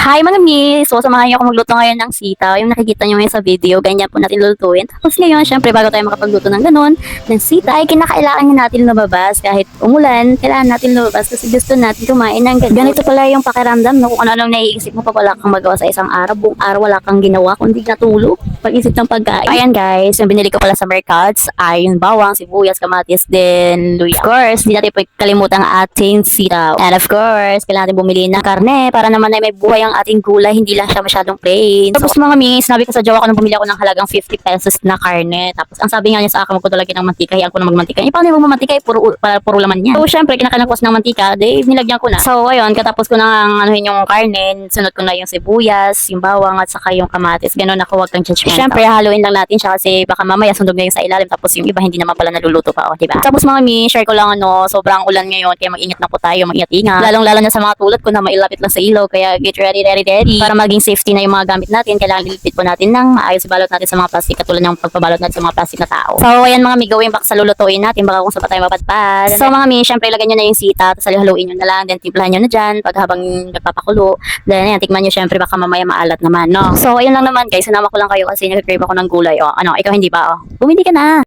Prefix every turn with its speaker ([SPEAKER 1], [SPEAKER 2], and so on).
[SPEAKER 1] Hi mga miss! So, samahan niyo ako magluto ngayon ng sitaw. Yung nakikita niyo ngayon sa video, ganyan po natin lulutuin. Tapos ngayon, syempre, bago tayo makapagluto ng ganun, ng sitaw, ay kinakailangan natin lumabas. Kahit umulan, kailangan natin lumabas kasi gusto natin kumain ng ganun. Ganito pala yung pakiramdam, no? Kung ano-anong naiisip mo pag wala kang magawa sa isang araw, buong araw wala kang ginawa, kundi natulog, pag-isip ng pagkain. Ayan guys, yung binili ko pala sa Mercads ay yung bawang, sibuyas, kamatis, din luya. Of course, hindi natin kalimutan ang ating sitaw. And of course, kailangan natin bumili ng karne para naman ay may buhay ang ating gulay, hindi lang siya masyadong plain. Tapos mga miss, sabi ko sa jowa ko nung bumili ako ng halagang 50 pesos na karne. Tapos ang sabi nga niya sa akin, huwag ko talagyan ng mantika, hiyaan ko ng magmantika. Eh, paano yung mamantika? Eh, puro laman niya. So, syempre, kinakailangan ko ng mantika, nilagyan ko na. So, ayun, katapos ko nang anuhin yung karne, sunod ko na yung sibuyas, yung bawang, at saka yung kamatis. Ganun ako, huwag kang judgmental. Syempre, haluin lang natin siya kasi baka mamaya sundog na yung sa ilalim, tapos yung iba hindi naman pala naluluto pa, diba? Tapos mga miss, share ko lang sobrang ulan ngayon, kaya mag-ingat na po tayo, mag-ingat-ingat. Lalong-lalo na sa mga tulad ko na mailapit lang sa ilaw, kaya get ready. Para maging safety na yung mga gamit natin, kailangan ilipit po natin ng maayos, balot natin sa mga plastic, katulad ng pagpabalot natin sa mga plastic na tao. So, ayan mga mi, gawin back sa lulutuin natin, baka kung saan pa tayo mapadpad. So, mga mi, syempre, ilagay nyo na yung sita, tapos haluin nyo na lang, then timplahan nyo na dyan, pag habang nagpapakulo. Then, ayan, tikman nyo syempre, baka mamaya maalat naman, no? So, ayun lang naman guys, sinama ko lang kayo kasi nag-crave ako ng gulay, ikaw hindi ba, bumili ka na.